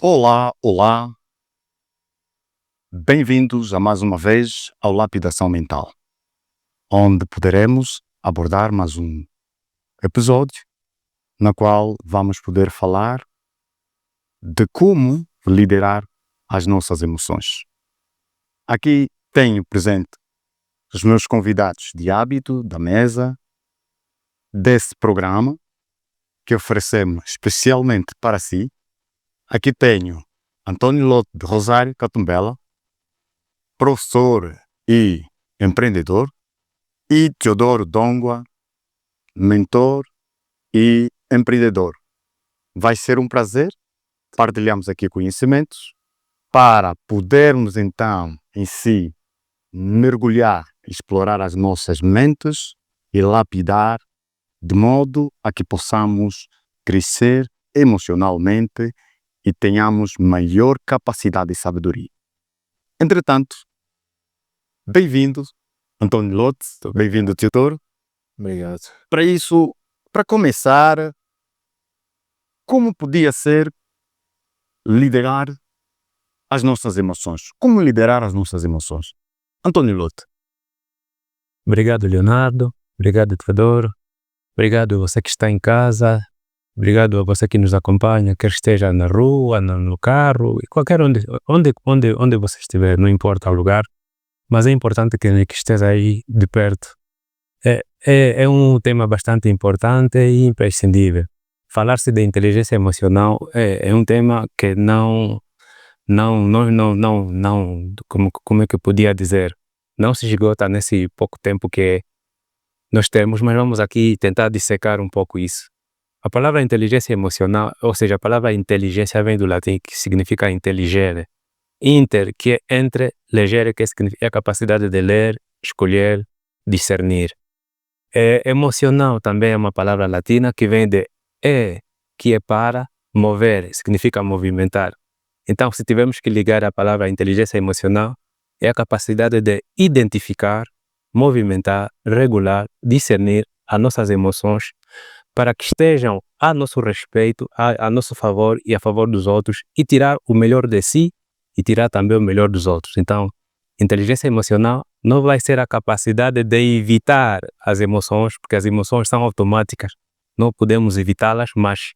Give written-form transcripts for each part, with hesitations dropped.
Olá, olá, bem-vindos a mais uma vez ao Lapidação Mental, onde poderemos abordar mais um episódio na qual vamos poder falar de como liderar as nossas emoções. Aqui tenho presente os meus convidados de hábito da mesa desse programa que oferecemos especialmente para si. Aqui tenho Antônio Lote de Rosário Catumbela, professor e empreendedor, e Teodoro Dongua, mentor e empreendedor. Vai ser um prazer partilharmos aqui conhecimentos para podermos então em si mergulhar, explorar as nossas mentes e lapidar de modo a que possamos crescer emocionalmente e tenhamos maior capacidade e sabedoria. Entretanto, bem-vindo, Antônio Lote, bem-vindo, Teodoro. Obrigado. Para isso, para começar, como podia ser liderar as nossas emoções? Como liderar as nossas emoções? Antônio Lote. Obrigado, Leonardo. Obrigado, Teodoro. Obrigado a você que está em casa. Obrigado a você que nos acompanha, quer esteja na rua, no carro, e qualquer onde você estiver, não importa o lugar, mas é importante que esteja aí de perto. É um tema bastante importante e imprescindível. Falar-se de inteligência emocional é um tema que não, como é que eu podia dizer, não se esgota nesse pouco tempo que nós temos, mas vamos aqui tentar dissecar um pouco isso. A palavra inteligência emocional, ou seja, a palavra inteligência vem do latim, que significa intelligere. Inter, que é entre, legere, que significa a capacidade de ler, escolher, discernir. Emocional também é uma palavra latina que vem de que é para, mover, significa movimentar. Então, se tivermos que ligar a palavra inteligência emocional, é a capacidade de identificar, movimentar, regular, discernir as nossas emoções para que estejam a nosso respeito, a nosso favor e a favor dos outros, e tirar o melhor de si e tirar também o melhor dos outros. Então, inteligência emocional não vai ser a capacidade de evitar as emoções, porque as emoções são automáticas, não podemos evitá-las, mas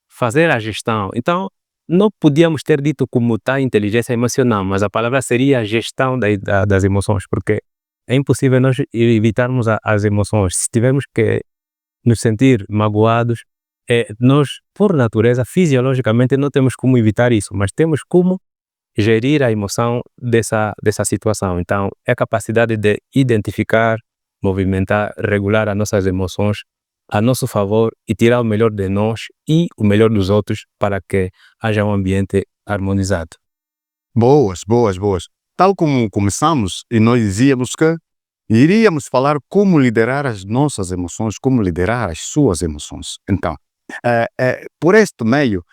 fazer a gestão. Então, não podíamos ter dito como está a inteligência emocional, mas a palavra seria a gestão das emoções, porque é impossível nós evitarmos as emoções. Se tivermos que nos sentir magoados, nós, por natureza, fisiologicamente, não temos como evitar isso, mas temos como gerir a emoção dessa situação. Então, é a capacidade de identificar, movimentar, regular as nossas emoções a nosso favor e tirar o melhor de nós e o melhor dos outros para que haja um ambiente harmonizado. Boas. Tal como começamos e nós dizíamos que iríamos falar como liderar as nossas emoções, como liderar as suas emoções. Então, por este meio,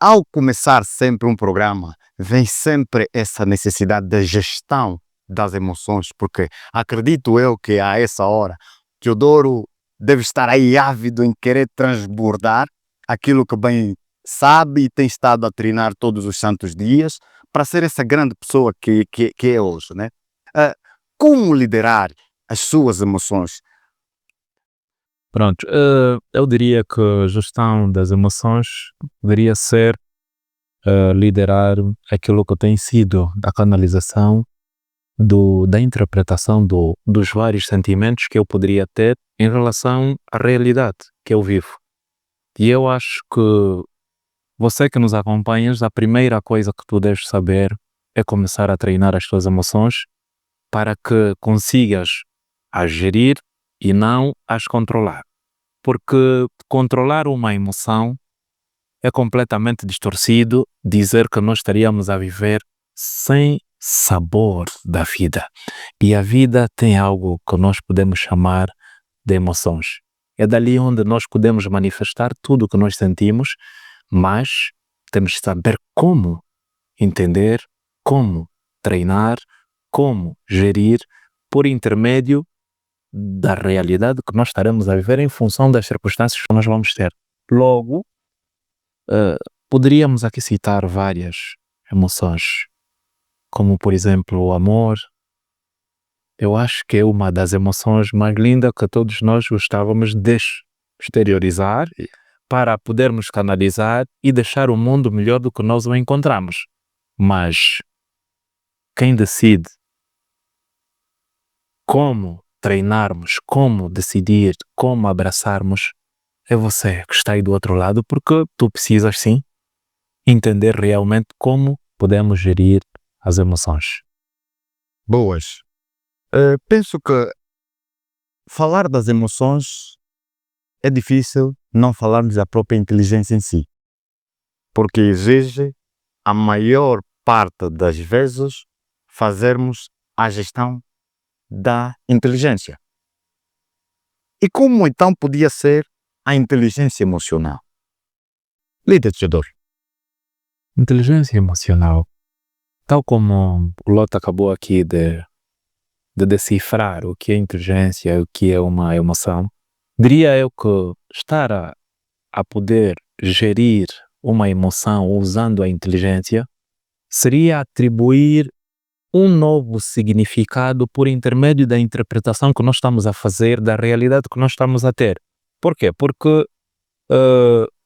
ao começar sempre um programa, vem sempre essa necessidade de gestão das emoções, porque acredito eu que a essa hora, Teodoro deve estar aí ávido em querer transbordar aquilo que bem sabe e tem estado a treinar todos os santos dias para ser essa grande pessoa que é hoje, né? Como liderar as suas emoções? Pronto, eu diria que a gestão das emoções deveria ser liderar aquilo que tem sido a canalização da interpretação dos vários sentimentos que eu poderia ter em relação à realidade que eu vivo. E eu acho que você que nos acompanhas, a primeira coisa que tu deves saber é começar a treinar as tuas emoções para que consigas as gerir e não as controlar. Porque controlar uma emoção é completamente distorcido dizer que nós estaríamos a viver sem sabor da vida. E a vida tem algo que nós podemos chamar de emoções. É dali onde nós podemos manifestar tudo o que nós sentimos, mas temos que saber como entender, como treinar, como gerir por intermédio da realidade que nós estaremos a viver em função das circunstâncias que nós vamos ter. Logo, poderíamos aqui citar várias emoções, como por exemplo o amor. Eu acho que é uma das emoções mais lindas que todos nós gostávamos de exteriorizar para podermos canalizar e deixar o mundo melhor do que nós o encontramos. Mas quem decide como treinarmos, como decidir, como abraçarmos, é você que está aí do outro lado, porque tu precisas sim entender realmente como podemos gerir as emoções. Boas. Penso que falar das emoções é difícil não falarmos da própria inteligência em si, porque exige a maior parte das vezes fazermos a gestão da inteligência. E como então podia ser a inteligência emocional? Líder Teodoro. Inteligência emocional, tal como o Lota acabou aqui de decifrar o que é inteligência, o que é uma emoção, diria eu que estar a poder gerir uma emoção usando a inteligência seria atribuir um novo significado por intermédio da interpretação que nós estamos a fazer da realidade que nós estamos a ter. Por quê? Porque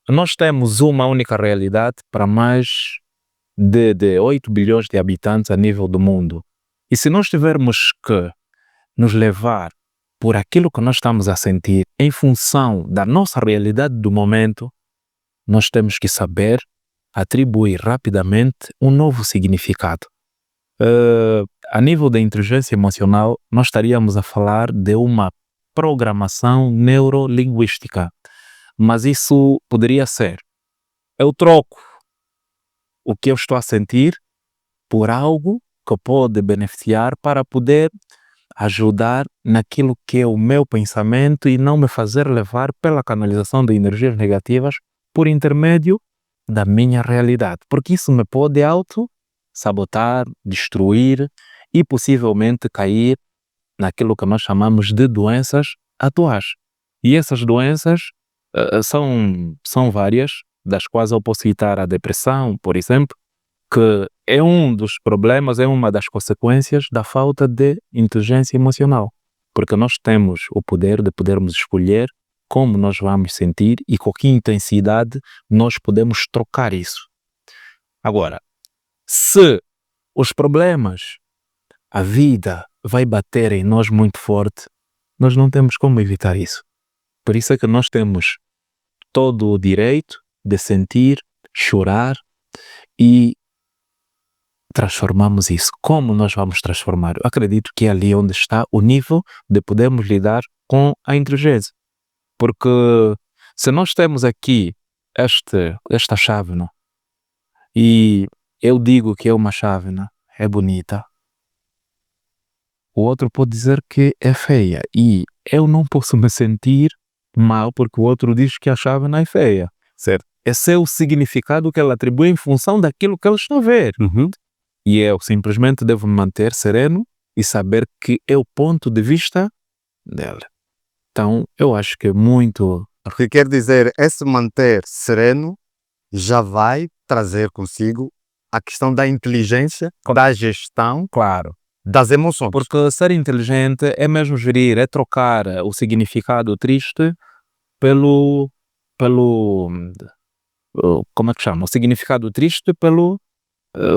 nós temos uma única realidade para mais de 8 bilhões de habitantes a nível do mundo. E se nós tivermos que nos levar por aquilo que nós estamos a sentir em função da nossa realidade do momento, nós temos que saber atribuir rapidamente um novo significado. A nível da inteligência emocional, nós estaríamos a falar de uma programação neurolinguística, mas isso poderia ser: eu troco o que eu estou a sentir por algo que pode beneficiar para poder ajudar naquilo que é o meu pensamento e não me fazer levar pela canalização de energias negativas por intermédio da minha realidade, porque isso me pode auto-sabotar, destruir e possivelmente cair naquilo que nós chamamos de doenças atuais. E essas doenças são várias, das quais eu posso citar a depressão, por exemplo, que é um dos problemas, é uma das consequências da falta de inteligência emocional, porque nós temos o poder de podermos escolher como nós vamos sentir e com que intensidade nós podemos trocar isso. Agora, se os problemas, a vida vai bater em nós muito forte, nós não temos como evitar isso. Por isso é que nós temos todo o direito de sentir, chorar e transformamos isso. Como nós vamos transformar? Eu acredito que é ali onde está o nível de podermos lidar com a inteligência. Porque se nós temos aqui esta chávena e eu digo que é uma chávena, é bonita, o outro pode dizer que é feia e eu não posso me sentir mal porque o outro diz que a chávena é feia. Certo. Esse é o significado que ela atribui em função daquilo que ele está a ver. E eu simplesmente devo me manter sereno e saber que é o ponto de vista dela. Então, eu acho que é muito... O que quer dizer, esse manter sereno já vai trazer consigo a questão da inteligência, da gestão, Claro. das emoções. Porque ser inteligente é mesmo gerir, é trocar o significado triste pelo como é que chama? O significado triste pelo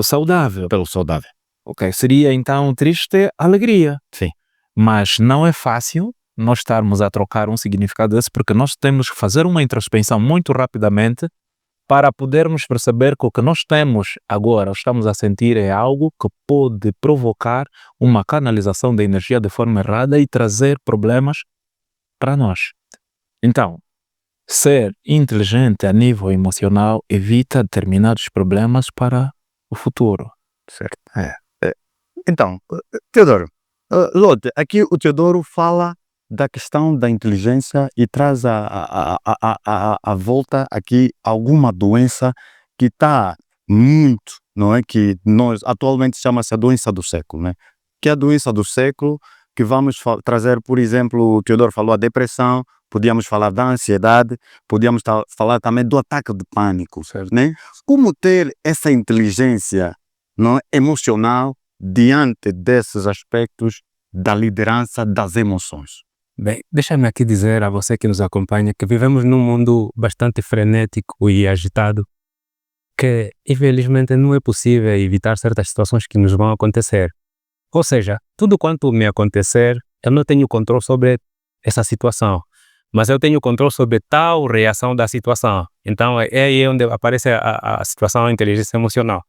saudável. Pelo saudável. Ok, seria então triste alegria. Sim. Mas não é fácil nós estarmos a trocar um significado desse, porque nós temos que fazer uma introspecção muito rapidamente para podermos perceber que o que nós temos agora, estamos a sentir, é algo que pode provocar uma canalização da energia de forma errada e trazer problemas para nós. Então, ser inteligente a nível emocional evita determinados problemas para o futuro. Certo. Então, Teodoro, Lote, aqui o Teodoro fala da questão da inteligência e traz a volta aqui alguma doença que está muito, não é? Que nós atualmente chama-se a doença do século, né? Que é a doença do século, que vamos trazer, por exemplo, o Teodoro falou a depressão, podíamos falar da ansiedade, podíamos falar também do ataque de pânico, Certo. né? Como ter essa inteligência, não é, emocional diante desses aspectos da liderança das emoções? Bem, deixa-me aqui dizer a você que nos acompanha que vivemos num mundo bastante frenético e agitado, que infelizmente não é possível evitar certas situações que nos vão acontecer. Ou seja, tudo quanto me acontecer, eu não tenho controle sobre essa situação, mas eu tenho controle sobre tal reação da situação. Então é aí onde aparece a situação da inteligência emocional.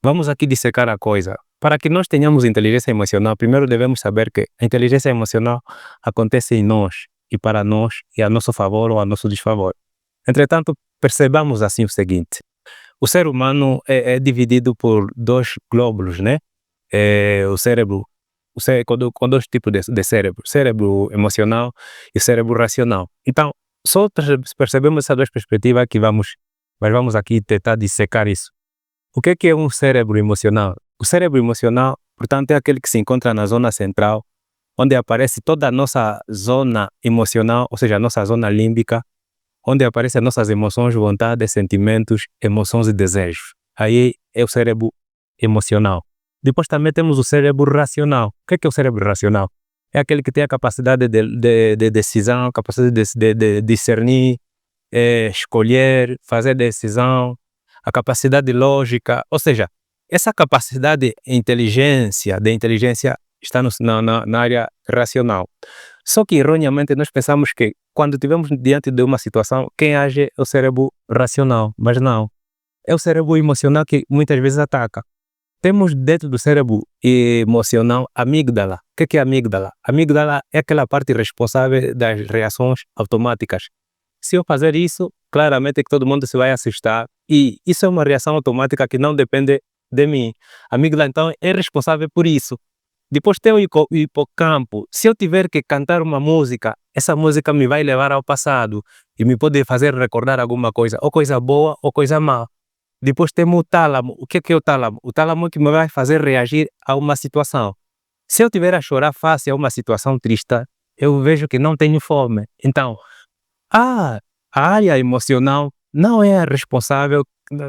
Vamos aqui dissecar a coisa. Para que nós tenhamos inteligência emocional, primeiro devemos saber que a inteligência emocional acontece em nós, e para nós, e a nosso favor ou a nosso desfavor. Entretanto, percebamos assim o seguinte: o ser humano é dividido por dois glóbulos, né? O cérebro, com dois tipos de cérebro: cérebro emocional e cérebro racional. Então, só percebemos essas duas perspectivas que vamos aqui tentar dissecar isso. O que é um cérebro emocional? O cérebro emocional, portanto, é aquele que se encontra na zona central, onde aparece toda a nossa zona emocional, ou seja, a nossa zona límbica, onde aparecem as nossas emoções, vontades, sentimentos, emoções e desejos. Aí é o cérebro emocional. Depois também temos o cérebro racional. O que é o cérebro racional? É aquele que tem a capacidade de decisão, a capacidade de discernir, escolher, fazer decisão, a capacidade lógica, ou seja, essa capacidade de inteligência está na área racional. Só que, erroneamente, nós pensamos que quando estivermos diante de uma situação, quem age é o cérebro racional, mas não. É o cérebro emocional que muitas vezes ataca. Temos dentro do cérebro emocional a amígdala. O que é a amígdala? A amígdala é aquela parte responsável das reações automáticas. Se eu fazer isso, claramente é que todo mundo se vai assustar, e isso é uma reação automática que não depende de mim. A amígdala, então, é responsável por isso. Depois tem o hipocampo. Se eu tiver que cantar uma música, essa música me vai levar ao passado e me pode fazer recordar alguma coisa, ou coisa boa ou coisa má. Depois temos o tálamo. O que é o tálamo? O tálamo é que me vai fazer reagir a uma situação. Se eu tiver a chorar face a uma situação triste, eu vejo que não tenho fome. Então, a área emocional não é a responsável,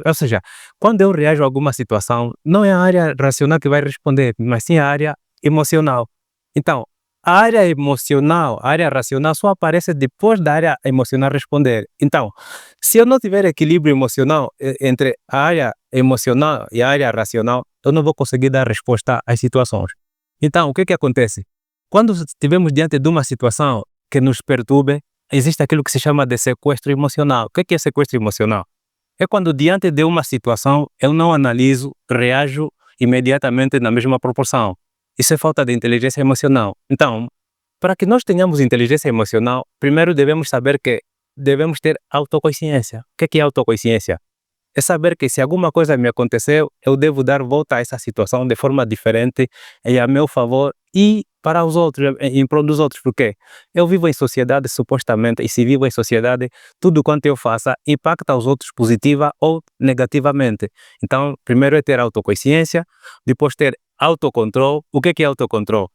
ou seja, quando eu reajo a alguma situação, não é a área racional que vai responder, mas sim a área emocional. Então, a área emocional, a área racional só aparece depois da área emocional responder. Então, se eu não tiver equilíbrio emocional entre a área emocional e a área racional, eu não vou conseguir dar resposta às situações. Então, o que acontece? Quando estivermos diante de uma situação que nos perturbe, existe aquilo que se chama de sequestro emocional. O que é sequestro emocional? É quando diante de uma situação eu não analiso, reajo imediatamente na mesma proporção. Isso é falta de inteligência emocional. Então, para que nós tenhamos inteligência emocional, primeiro devemos saber que devemos ter autoconsciência. O que é autoconsciência? É saber que se alguma coisa me aconteceu, eu devo dar volta a essa situação de forma diferente e a meu favor e para os outros, em prol dos outros. Porque eu vivo em sociedade supostamente, e se vivo em sociedade, tudo quanto eu faça impacta os outros positiva ou negativamente. Então, primeiro é ter autoconsciência, depois ter autocontrole. O que é autocontrole?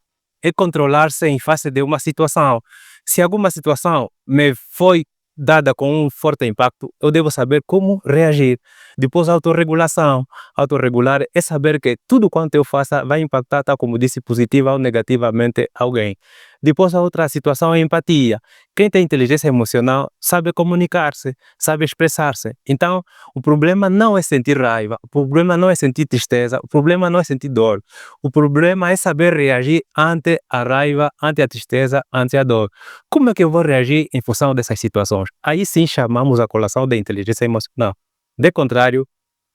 É controlar-se em face de uma situação. Se alguma situação me foi dada com um forte impacto, eu devo saber como reagir. Depois, autorregulação. Autorregular é saber que tudo quanto eu faça vai impactar, tal como disse, positiva ou negativamente alguém. Depois, a outra situação é empatia. Quem tem inteligência emocional sabe comunicar-se, sabe expressar-se. Então, o problema não é sentir raiva, o problema não é sentir tristeza, o problema não é sentir dor. O problema é saber reagir ante a raiva, ante a tristeza, ante a dor. Como é que eu vou reagir em função dessas situações? Aí sim chamamos a colação da inteligência emocional. De contrário,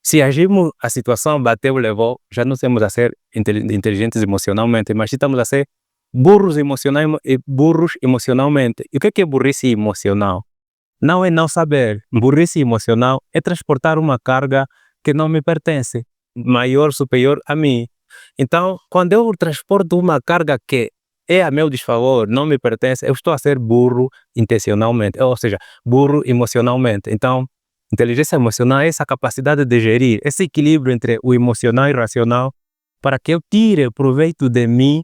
se agirmos a situação bateu, levou, já não estamos a ser inteligentes emocionalmente, mas estamos a ser burros emocionalmente. E o que é burrice emocional? Não é não saber. Burrice emocional é transportar uma carga que não me pertence, maior, superior a mim. Então, quando eu transporto uma carga que é a meu desfavor, não me pertence, eu estou a ser burro intencionalmente, ou seja, burro emocionalmente. Então, inteligência emocional é essa capacidade de gerir esse equilíbrio entre o emocional e o racional para que eu tire proveito de mim,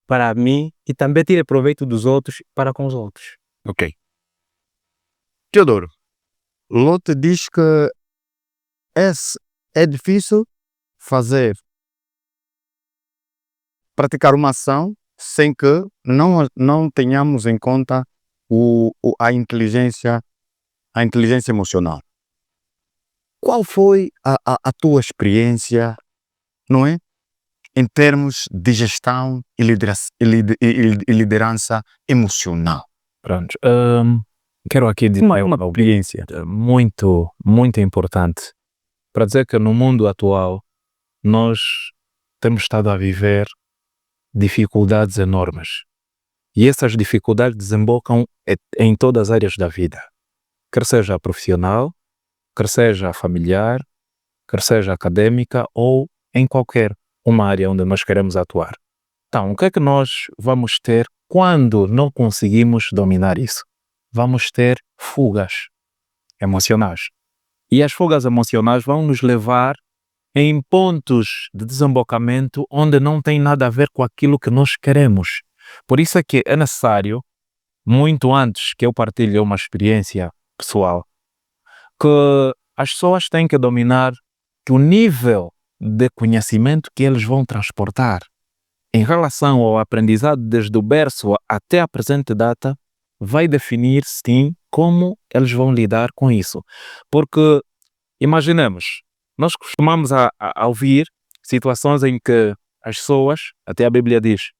para mim, e também tire proveito dos outros para com os outros. Ok. Teodoro, Lot diz que é difícil praticar uma ação sem que não tenhamos em conta a inteligência emocional. Qual foi a tua experiência, não é? Em termos de gestão e liderança emocional. Pronto. Quero aqui dizer Uma experiência. muito, muito importante para dizer que no mundo atual nós temos estado a viver dificuldades enormes e essas dificuldades desembocam em todas as áreas da vida, quer seja profissional, quer seja familiar, quer seja acadêmica ou em qualquer uma área onde nós queremos atuar. Então, o que é que nós vamos ter quando não conseguimos dominar isso? Vamos ter fugas emocionais. E as fugas emocionais vão nos levar em pontos de desembocamento onde não tem nada a ver com aquilo que nós queremos. Por isso é que é necessário, muito antes que eu partilhe uma experiência pessoal, que as pessoas têm que dominar que o nível de conhecimento que eles vão transportar em relação ao aprendizado desde o berço até a presente data vai definir, sim, como eles vão lidar com isso. Porque, imaginemos, nós costumamos a ouvir situações em que as pessoas, até a Bíblia diz,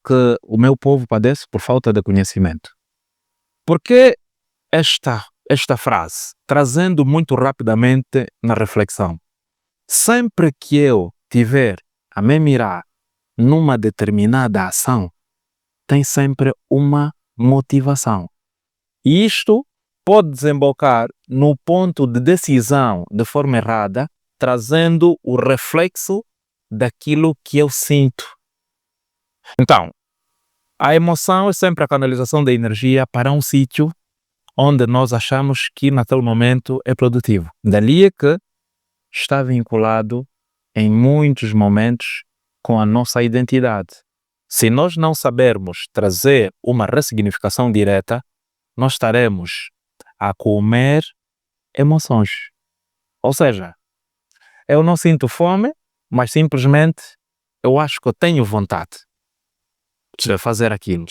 que o meu povo padece por falta de conhecimento. Por que esta frase? Trazendo muito rapidamente na reflexão. Sempre que eu tiver a me mirar numa determinada ação, tem sempre uma motivação. E isto pode desembocar no ponto de decisão de forma errada, trazendo o reflexo daquilo que eu sinto. Então, a emoção é sempre a canalização da energia para um sítio onde nós achamos que naquele momento é produtivo. Dali é que está vinculado em muitos momentos com a nossa identidade. Se nós não sabermos trazer uma ressignificação direta, nós estaremos a comer emoções. Ou seja, eu não sinto fome, mas simplesmente eu acho que eu tenho vontade de fazer aquilo.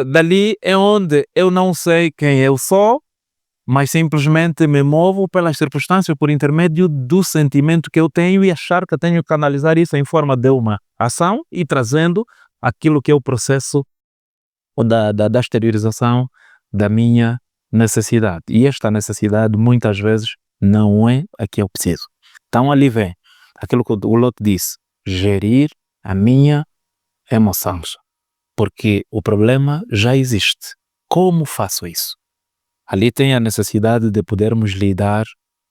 Dali é onde eu não sei quem eu sou, mas simplesmente me movo pelas circunstâncias por intermédio do sentimento que eu tenho e achar que tenho que canalizar isso em forma de uma ação e trazendo aquilo que é o processo da exteriorização da minha necessidade. E esta necessidade muitas vezes não é a que eu preciso. Então ali vem aquilo que o Lot disse, gerir a minha emoção. Porque o problema já existe. Como faço isso? Ali tem a necessidade de podermos lidar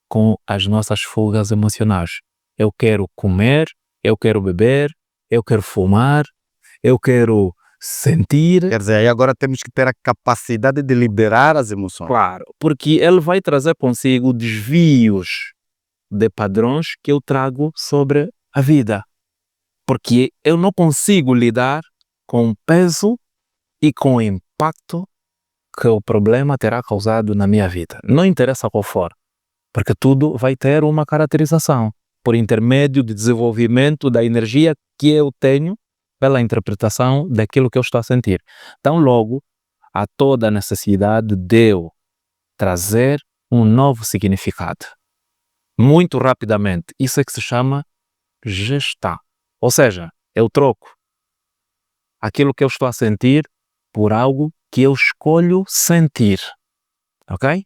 com as nossas fugas emocionais. Eu quero comer, eu quero beber, eu quero fumar, eu quero sentir. Quer dizer, aí agora temos que ter a capacidade de liberar as emoções. Claro, porque ele vai trazer consigo desvios de padrões que eu trago sobre a vida. Porque eu não consigo lidar com o peso e com o impacto que o problema terá causado na minha vida. Não interessa qual for, porque tudo vai ter uma caracterização por intermédio de desenvolvimento da energia que eu tenho pela interpretação daquilo que eu estou a sentir. Então, logo, há toda a necessidade de eu trazer um novo significado. Muito rapidamente. Isso é que se chama gestão. Ou seja, eu troco aquilo que eu estou a sentir por algo que eu escolho sentir. Ok?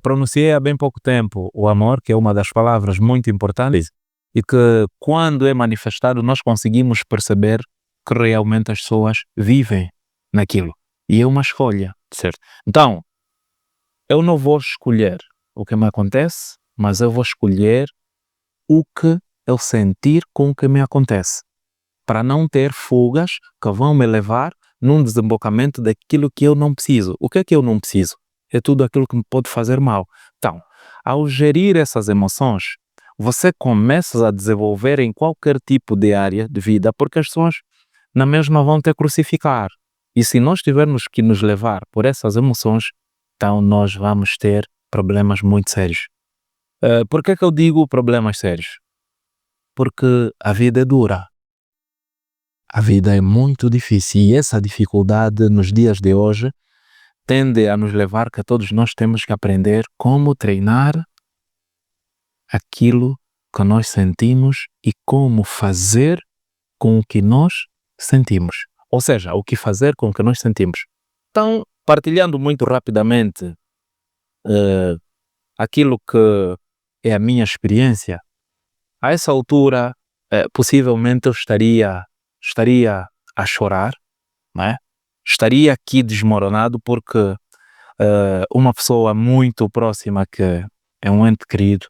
Pronunciei há bem pouco tempo o amor, que é uma das palavras muito importantes e que quando é manifestado nós conseguimos perceber que realmente as pessoas vivem naquilo. E é uma escolha, certo? Então, eu não vou escolher o que me acontece, mas eu vou escolher o que eu sentir com o que me acontece, para não ter fugas que vão me levar num desembocamento daquilo que eu não preciso. O que é que eu não preciso? É tudo aquilo que me pode fazer mal. Então, ao gerir essas emoções, você começa a desenvolver em qualquer tipo de área de vida, porque as pessoas na mesma vão te crucificar. E se nós tivermos que nos levar por essas emoções, então nós vamos ter problemas muito sérios. Por que eu digo problemas sérios? Porque a vida é dura. A vida é muito difícil e essa dificuldade nos dias de hoje tende a nos levar que todos nós temos que aprender como treinar aquilo que nós sentimos e como fazer com o que nós sentimos. Ou seja, o que fazer com o que nós sentimos. Então, partilhando muito rapidamente aquilo que é a minha experiência, a essa altura, possivelmente eu estaria a chorar, não é? Estaria aqui desmoronado porque uma pessoa muito próxima que é um ente querido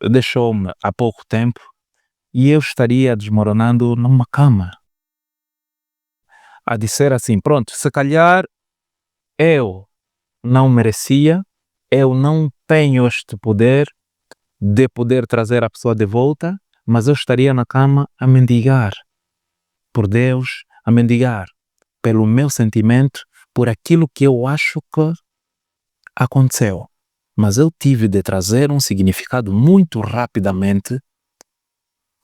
deixou-me há pouco tempo e eu estaria desmoronando numa cama a dizer assim, pronto, se calhar eu não merecia, eu não tenho este poder de poder trazer a pessoa de volta, mas eu estaria na cama a mendigar por Deus, a mendigar pelo meu sentimento, por aquilo que eu acho que aconteceu. Mas eu tive de trazer um significado muito rapidamente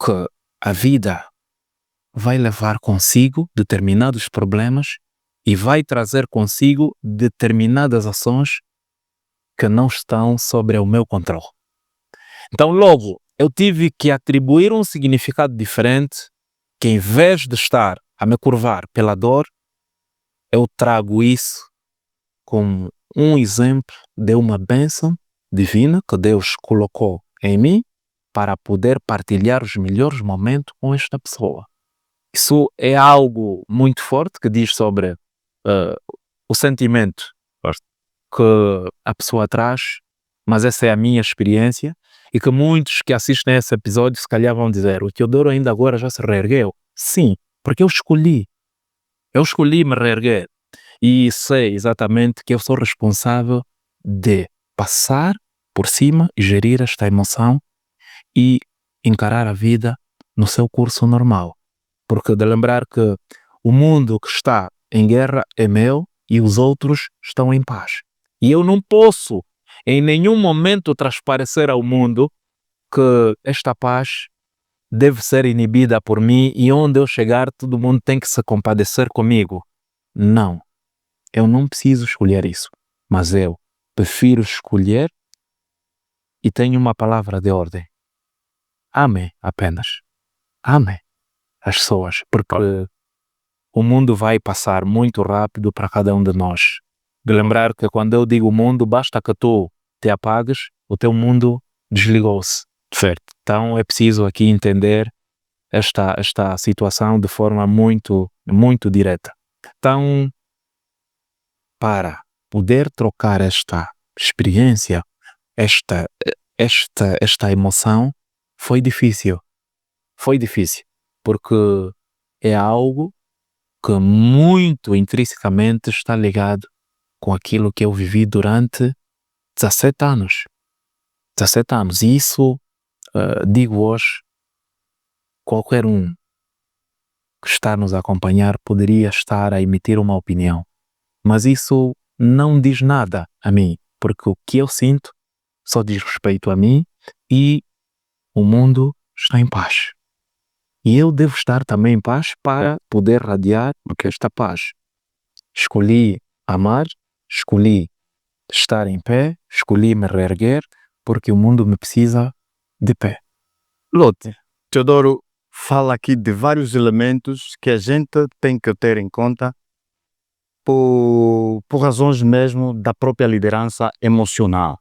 que a vida vai levar consigo determinados problemas e vai trazer consigo determinadas ações que não estão sobre o meu controle. Então, logo, eu tive que atribuir um significado diferente que, em vez de estar a me curvar pela dor, eu trago isso como um exemplo de uma bênção divina que Deus colocou em mim para poder partilhar os melhores momentos com esta pessoa. Isso é algo muito forte que diz sobre o sentimento que a pessoa traz, mas essa é a minha experiência e que muitos que assistem a esse episódio se calhar vão dizer, o Teodoro ainda agora já se reergueu. Sim, porque eu escolhi me reerguer e sei exatamente que eu sou responsável de passar por cima e gerir esta emoção e encarar a vida no seu curso normal. Porque de lembrar que o mundo que está em guerra é meu e os outros estão em paz. E eu não posso em nenhum momento transparecer ao mundo que esta paz deve ser inibida por mim e onde eu chegar todo mundo tem que se compadecer comigo. Não. Eu não preciso escolher isso. Mas eu prefiro escolher e tenho uma palavra de ordem. Ame apenas. Ame as pessoas, porque o mundo vai passar muito rápido para cada um de nós. De lembrar que quando eu digo mundo, basta que tu te apagues, o teu mundo desligou-se. Certo. Então é preciso aqui entender esta situação de forma muito, muito direta. Então, para poder trocar esta experiência, esta emoção, foi difícil. Foi difícil, porque é algo que muito intrinsecamente está ligado com aquilo que eu vivi durante 17 anos. 17 anos. E isso, digo hoje, qualquer um que está a nos acompanhar poderia estar a emitir uma opinião. Mas isso não diz nada a mim, porque o que eu sinto só diz respeito a mim e o mundo está em paz. E eu devo estar também em paz para poder radiar esta paz. Escolhi amar, escolhi estar em pé, escolhi me reerguer, porque o mundo me precisa de pé. Lote, Teodoro fala aqui de vários elementos que a gente tem que ter em conta por razões mesmo da própria liderança emocional.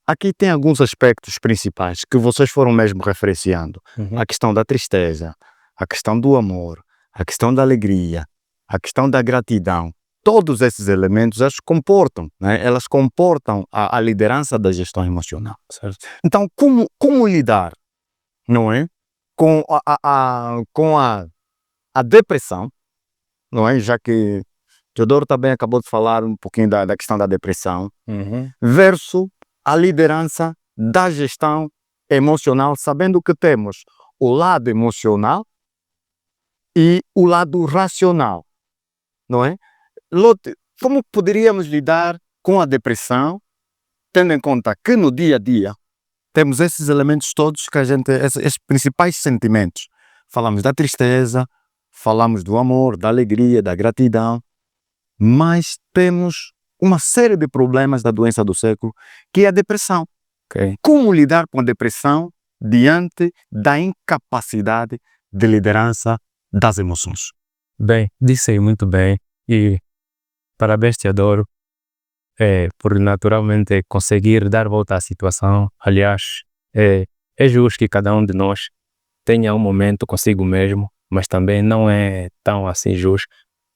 Aqui tem alguns aspectos principais que vocês foram mesmo referenciando. A questão da tristeza, a questão do amor, a questão da alegria, a questão da gratidão. Todos esses elementos elas comportam, né? Elas comportam a liderança da gestão emocional. Certo. Então, como lidar, não é? Com a depressão, não é? Já que Teodoro também acabou de falar um pouquinho da questão da depressão, versus a liderança da gestão emocional, sabendo que temos o lado emocional e o lado racional, não é? Lote, como poderíamos lidar com a depressão, tendo em conta que no dia a dia temos esses elementos todos que a gente, esses principais sentimentos. Falamos da tristeza, falamos do amor, da alegria, da gratidão, mas temos uma série de problemas da doença do século, que é a depressão. Ok. Como lidar com a depressão diante da incapacidade de liderança das emoções? Bem, disse aí muito bem e parabéns, te adoro, por naturalmente conseguir dar volta à situação. Aliás, é justo que cada um de nós tenha um momento consigo mesmo, mas também não é tão assim justo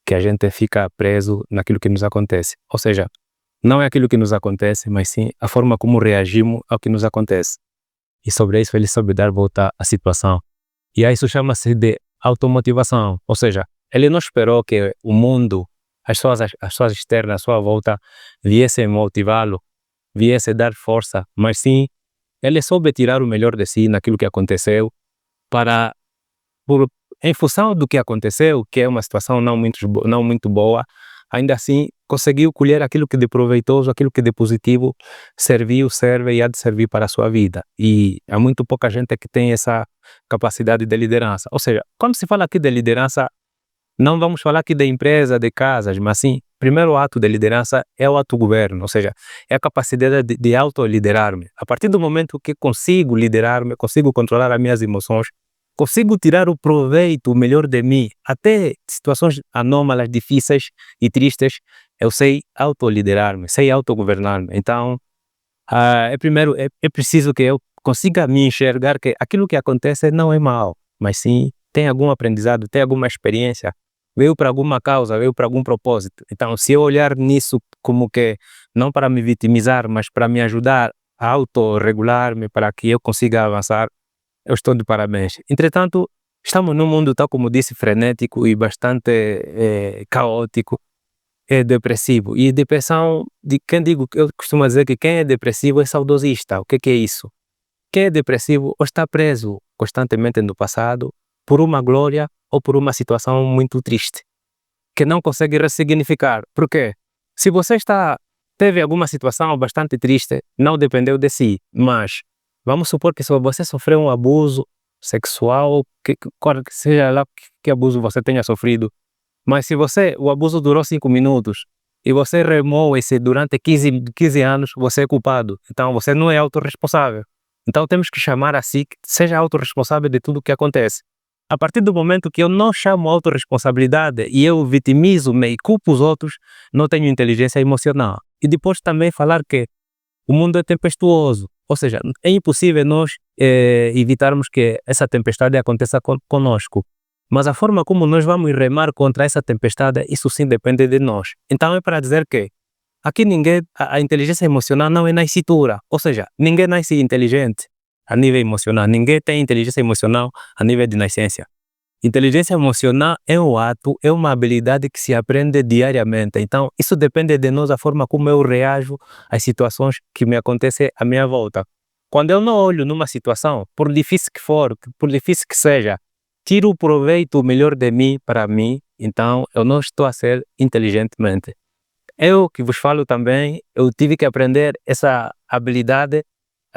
que a gente fica preso naquilo que nos acontece. Ou seja, não é aquilo que nos acontece, mas sim a forma como reagimos ao que nos acontece. E sobre isso ele soube dar volta à situação. E aí isso chama-se de automotivação. Ou seja, ele não esperou que o mundo, as pessoas externas à sua volta, viessem motivá-lo, viessem dar força, mas sim, ele soube tirar o melhor de si naquilo que aconteceu, em função do que aconteceu, que é uma situação não muito boa, ainda assim conseguiu colher aquilo que de proveitoso, aquilo que de positivo serve e há de servir para a sua vida. E há muito pouca gente que tem essa capacidade de liderança. Ou seja, quando se fala aqui de liderança, não vamos falar aqui de empresa, de casas, mas sim, o primeiro ato de liderança é o autogoverno, ou seja, é a capacidade de autoliderar-me. A partir do momento que consigo liderar-me, consigo controlar as minhas emoções, consigo tirar o proveito, o melhor de mim, até situações anômalas, difíceis e tristes, eu sei autoliderar-me, sei autogovernar-me. Então, é preciso que eu consiga me enxergar que aquilo que acontece não é mal, mas sim tem algum aprendizado, tem alguma experiência, veio para alguma causa, veio para algum propósito. Então, se eu olhar nisso como que não para me vitimizar, mas para me ajudar a autorregular-me, para que eu consiga avançar, eu estou de parabéns. Entretanto, estamos num mundo, tal como disse, frenético e bastante caótico, depressivo. E depressão, eu costumo dizer que quem é depressivo é saudosista. O que é isso? Quem é depressivo ou está preso constantemente no passado por uma glória ou por uma situação muito triste, que não consegue ressignificar. Por quê? Se você teve alguma situação bastante triste, não dependeu de si, mas vamos supor que se você sofreu um abuso sexual, que seja lá que abuso você tenha sofrido, mas se o abuso durou 5 minutos e você remou esse durante 15 anos, você é culpado. Então você não é autorresponsável. Então temos que chamar a si que seja autorresponsável de tudo o que acontece. A partir do momento que eu não chamo autorresponsabilidade e eu vitimizo-me e culpo os outros, não tenho inteligência emocional. E depois também falar que o mundo é tempestuoso, ou seja, é impossível nós evitarmos que essa tempestade aconteça conosco. Mas a forma como nós vamos remar contra essa tempestade, isso sim depende de nós. Então é para dizer que aqui a inteligência emocional não é nascitura, ou seja, ninguém nasce inteligente a nível emocional, ninguém tem inteligência emocional a nível de nascença. Inteligência emocional é um ato, é uma habilidade que se aprende diariamente. Então, isso depende de nós, a forma como eu reajo às situações que me acontecem à minha volta. Quando eu não olho numa situação, por difícil que for, por difícil que seja, tiro o proveito, o melhor de mim para mim, então eu não estou a ser inteligentemente. Eu que vos falo também, eu tive que aprender essa habilidade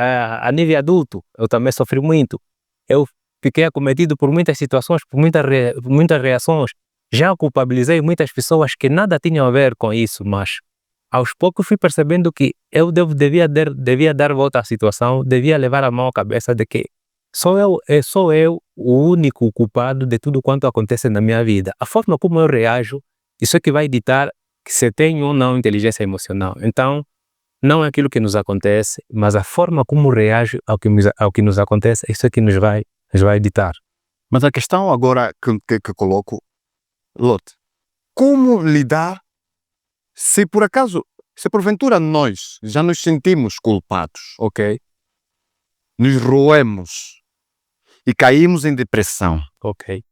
a nível adulto. Eu também sofri muito. Eu fiquei acometido por muitas situações, por muitas reações. Já culpabilizei muitas pessoas que nada tinham a ver com isso, mas aos poucos fui percebendo que eu devia dar volta à situação, devia levar a mão à cabeça de que sou eu o único culpado de tudo quanto acontece na minha vida. A forma como eu reajo, isso é que vai ditar se tenho ou não inteligência emocional. Então, não é aquilo que nos acontece, mas a forma como reage ao que nos acontece, isso é que nos vai ditar. Mas a questão agora que coloco, Lote, como lidar se por acaso, se porventura nós já nos sentimos culpados, ok? Nos roemos e caímos em depressão. Ok.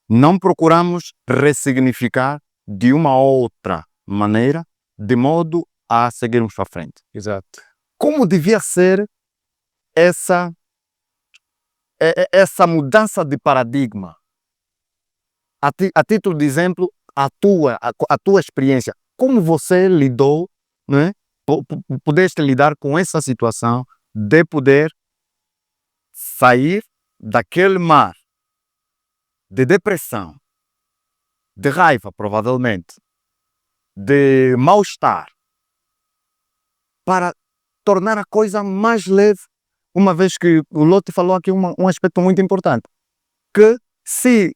Não procuramos ressignificar de uma outra maneira, de modo a seguirmos para frente. Exato. Como devia ser essa mudança de paradigma? A título de exemplo, a tua experiência, como você lidou, né? Pudeste lidar com essa situação de poder sair daquele mar de depressão, de raiva, provavelmente, de mal-estar, para tornar a coisa mais leve, uma vez que o Lotte falou aqui um aspecto muito importante, que se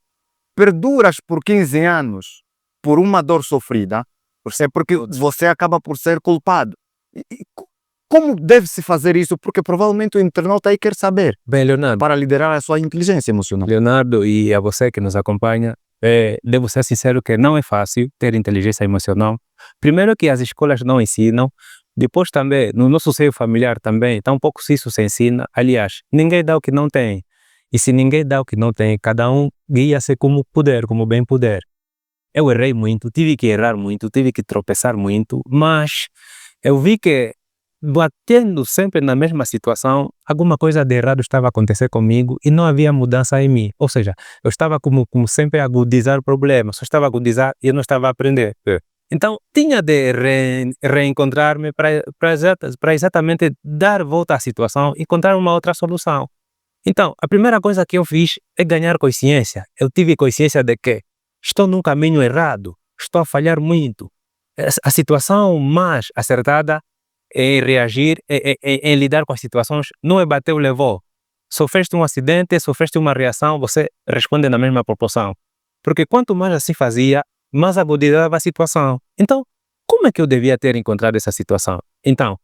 perduras por 15 anos por uma dor sofrida, é porque você acaba por ser culpado. Como deve-se fazer isso? Porque provavelmente o internauta aí quer saber, Bem, Leonardo, para liderar a sua inteligência emocional. Leonardo e a você que nos acompanha, devo ser sincero que não é fácil ter inteligência emocional. Primeiro que as escolas não ensinam, depois também no nosso seio familiar também, tampouco isso se ensina. Aliás, ninguém dá o que não tem. E se ninguém dá o que não tem, cada um guia-se como puder, como bem puder. Eu errei muito, tive que errar muito, tive que tropeçar muito, mas eu vi que batendo sempre na mesma situação, alguma coisa de errado estava a acontecer comigo e não havia mudança em mim. Ou seja, eu estava como sempre a agudizar o problema, só estava a agudizar e eu não estava a aprender. Então, tinha de reencontrar-me para exatamente dar volta à situação e encontrar uma outra solução. Então, a primeira coisa que eu fiz é ganhar consciência. Eu tive consciência de que estou num caminho errado, estou a falhar muito. A situação mais acertada em reagir, em lidar com as situações, não é bater ou levou. Sofreste um acidente, sofreste uma reação, você responde na mesma proporção. Porque quanto mais assim fazia, mais agudizava a situação. Então, como é que eu devia ter encontrado essa situação? Então,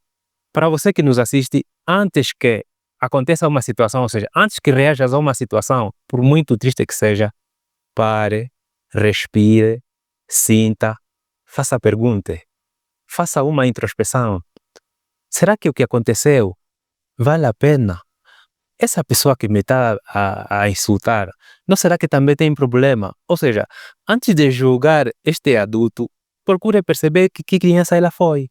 para você que nos assiste, antes que aconteça uma situação, ou seja, antes que reajas a uma situação, por muito triste que seja, pare, respire, sinta, faça a pergunta, faça uma introspeção. Será que o que aconteceu vale a pena? Essa pessoa que me está a insultar, não será que também tem problema? Ou seja, antes de julgar este adulto, procure perceber que criança ela foi.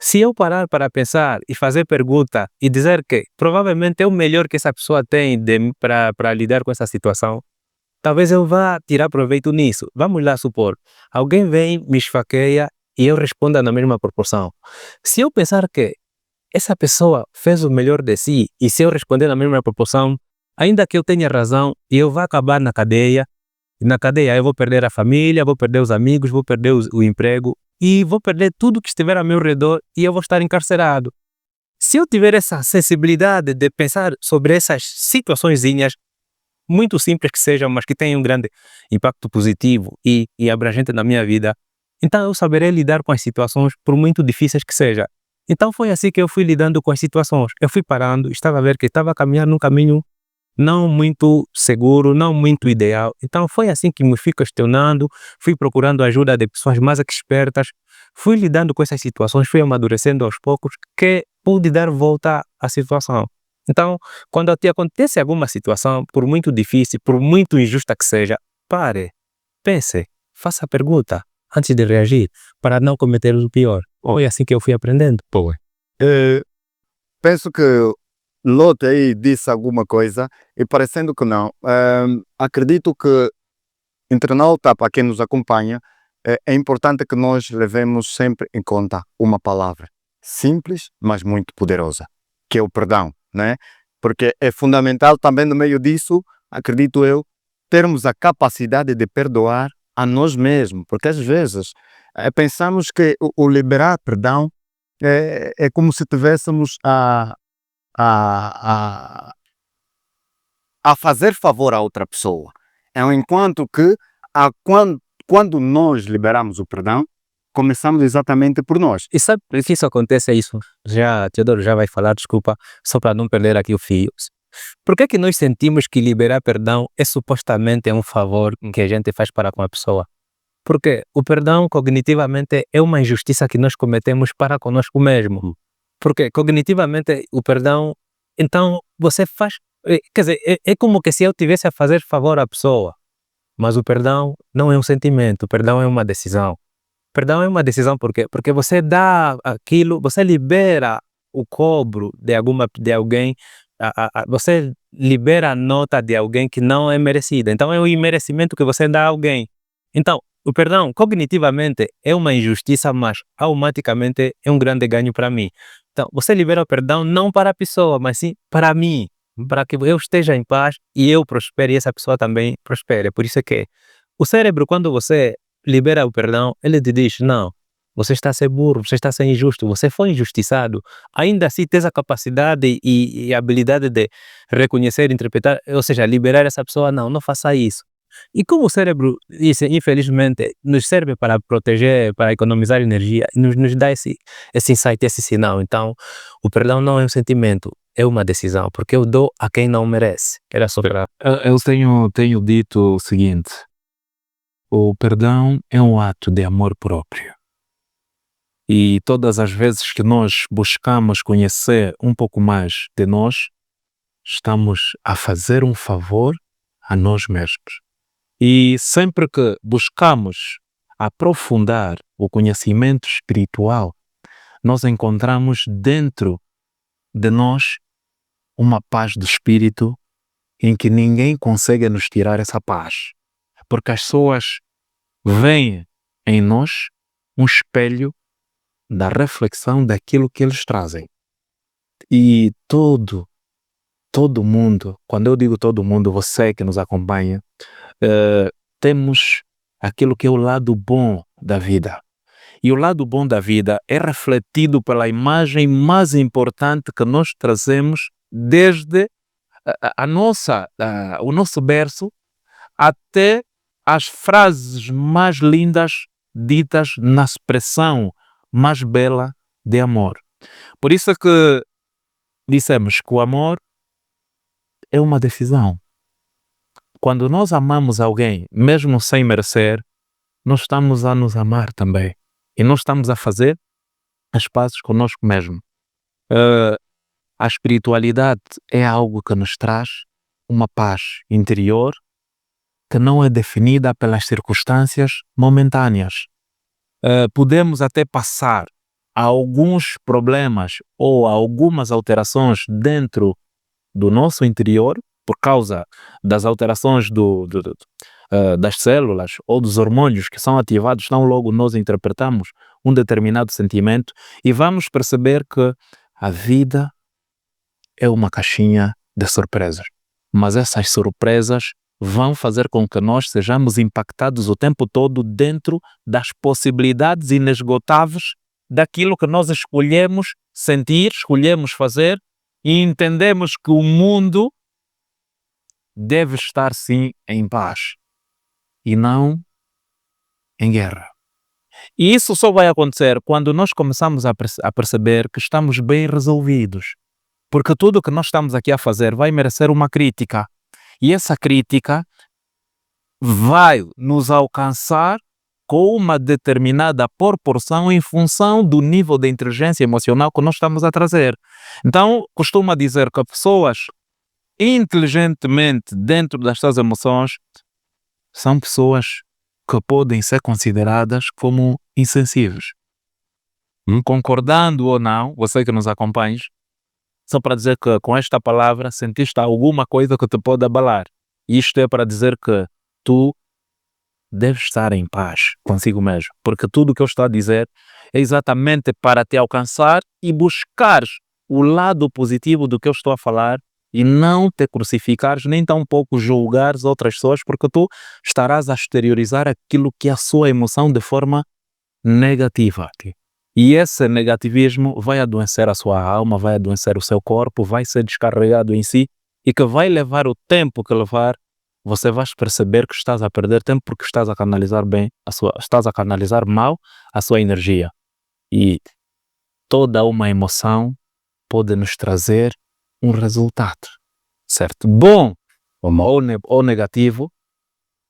Se eu parar para pensar e fazer pergunta e dizer que provavelmente é o melhor que essa pessoa tem para lidar com essa situação, talvez eu vá tirar proveito nisso. Vamos lá supor, alguém vem, me esfaqueia e eu responda na mesma proporção. Se eu pensar que essa pessoa fez o melhor de si e se eu responder na mesma proporção, ainda que eu tenha razão, eu vou acabar na cadeia, e na cadeia eu vou perder a família, vou perder os amigos, vou perder o emprego e vou perder tudo que estiver ao meu redor e eu vou estar encarcerado. Se eu tiver essa sensibilidade de pensar sobre essas situaçõezinhas, muito simples que sejam, mas que tenham um grande impacto positivo e abrangente na minha vida, então eu saberei lidar com as situações, por muito difíceis que sejam. Então foi assim que eu fui lidando com as situações. Eu fui parando, estava a ver que estava a caminhar num caminho não muito seguro, não muito ideal. Então foi assim que me fui questionando, fui procurando ajuda de pessoas mais expertas, fui lidando com essas situações, fui amadurecendo aos poucos, que pude dar volta à situação. Então, quando te acontece alguma situação, por muito difícil, por muito injusta que seja, pare, pense, faça a pergunta antes de reagir, para não cometer o pior. Foi assim que eu fui aprendendo. Penso que Lotte aí disse alguma coisa e parecendo que não, acredito que internauta, para quem nos acompanha, é importante que nós levemos sempre em conta uma palavra simples, mas muito poderosa, que é o perdão, né? Porque é fundamental também no meio disso, acredito eu, termos a capacidade de perdoar a nós mesmos, porque às vezes pensamos que o liberar perdão é como se tivéssemos a fazer favor a outra pessoa. Enquanto que quando nós liberamos o perdão, começamos exatamente por nós. E sabe por que isso acontece? Teodoro já vai falar, desculpa, só para não perder aqui o fio. Por que nós sentimos que liberar perdão é supostamente um favor que a gente faz para com a pessoa? Porque o perdão cognitivamente é uma injustiça que nós cometemos para conosco mesmo. Porque cognitivamente o perdão, então você faz, quer dizer, é como que se eu tivesse a fazer favor à pessoa. Mas o perdão não é um sentimento, o perdão é uma decisão. Perdão é uma decisão porque você dá aquilo, você libera o cobro de alguém, você libera a nota de alguém que não é merecida. Então é um imerecimento que você dá a alguém. Então, o perdão cognitivamente é uma injustiça, mas automaticamente é um grande ganho para mim. Então, você libera o perdão não para a pessoa, mas sim para mim, para que eu esteja em paz e eu prospere e essa pessoa também prospere. Por isso é que o cérebro, quando você libera o perdão, ele te diz, não, você está a ser burro, você está a ser injusto, você foi injustiçado. Ainda assim, tens a capacidade e a habilidade de reconhecer, interpretar, ou seja, liberar essa pessoa, não faça isso. E como o cérebro, isso, infelizmente, nos serve para proteger, para economizar energia, nos dá esse insight, esse sinal. Então, o perdão não é um sentimento, é uma decisão, porque eu dou a quem não merece. Era só para... Eu tenho dito o seguinte: o perdão é um ato de amor próprio. E todas as vezes que nós buscamos conhecer um pouco mais de nós, estamos a fazer um favor a nós mesmos. E sempre que buscamos aprofundar o conhecimento espiritual, nós encontramos dentro de nós uma paz do espírito em que ninguém consegue nos tirar essa paz. Porque as pessoas veem em nós um espelho da reflexão daquilo que eles trazem. E todo mundo, quando eu digo todo mundo, você que nos acompanha, temos aquilo que é o lado bom da vida. E o lado bom da vida é refletido pela imagem mais importante que nós trazemos desde o nosso berço até as frases mais lindas ditas na expressão mais bela de amor. Por isso é que dissemos que o amor é uma decisão. Quando nós amamos alguém, mesmo sem merecer, nós estamos a nos amar também. E nós estamos a fazer as pazes conosco mesmo. A espiritualidade é algo que nos traz uma paz interior que não é definida pelas circunstâncias momentâneas. Podemos até passar alguns problemas ou algumas alterações dentro do nosso interior por causa das alterações das células ou dos hormônios que são ativados, então logo nós interpretamos um determinado sentimento e vamos perceber que a vida é uma caixinha de surpresas. Mas essas surpresas vão fazer com que nós sejamos impactados o tempo todo dentro das possibilidades inesgotáveis daquilo que nós escolhemos sentir, escolhemos fazer e entendemos que o mundo deve estar sim em paz e não em guerra. E isso só vai acontecer quando nós começamos a perceber que estamos bem resolvidos. Porque tudo o que nós estamos aqui a fazer vai merecer uma crítica. E essa crítica vai nos alcançar com uma determinada proporção em função do nível de inteligência emocional que nós estamos a trazer. Então, costuma dizer que pessoas inteligentemente dentro das suas emoções são pessoas que podem ser consideradas como insensíveis. Concordando ou não, você que nos acompanha, só para dizer que com esta palavra sentiste alguma coisa que te pode abalar. Isto é para dizer que tu deves estar em paz consigo mesmo, porque tudo o que eu estou a dizer é exatamente para te alcançar e buscares o lado positivo do que eu estou a falar e não te crucificares, nem tampouco julgares outras pessoas, porque tu estarás a exteriorizar aquilo que é a sua emoção de forma negativa. E esse negativismo vai adoecer a sua alma, vai adoecer o seu corpo, vai ser descarregado em si e que vai levar o tempo que levar, você vai perceber que estás a perder tempo porque estás a canalizar estás a canalizar mal a sua energia. E toda uma emoção pode nos trazer um resultado, certo? Bom ou negativo,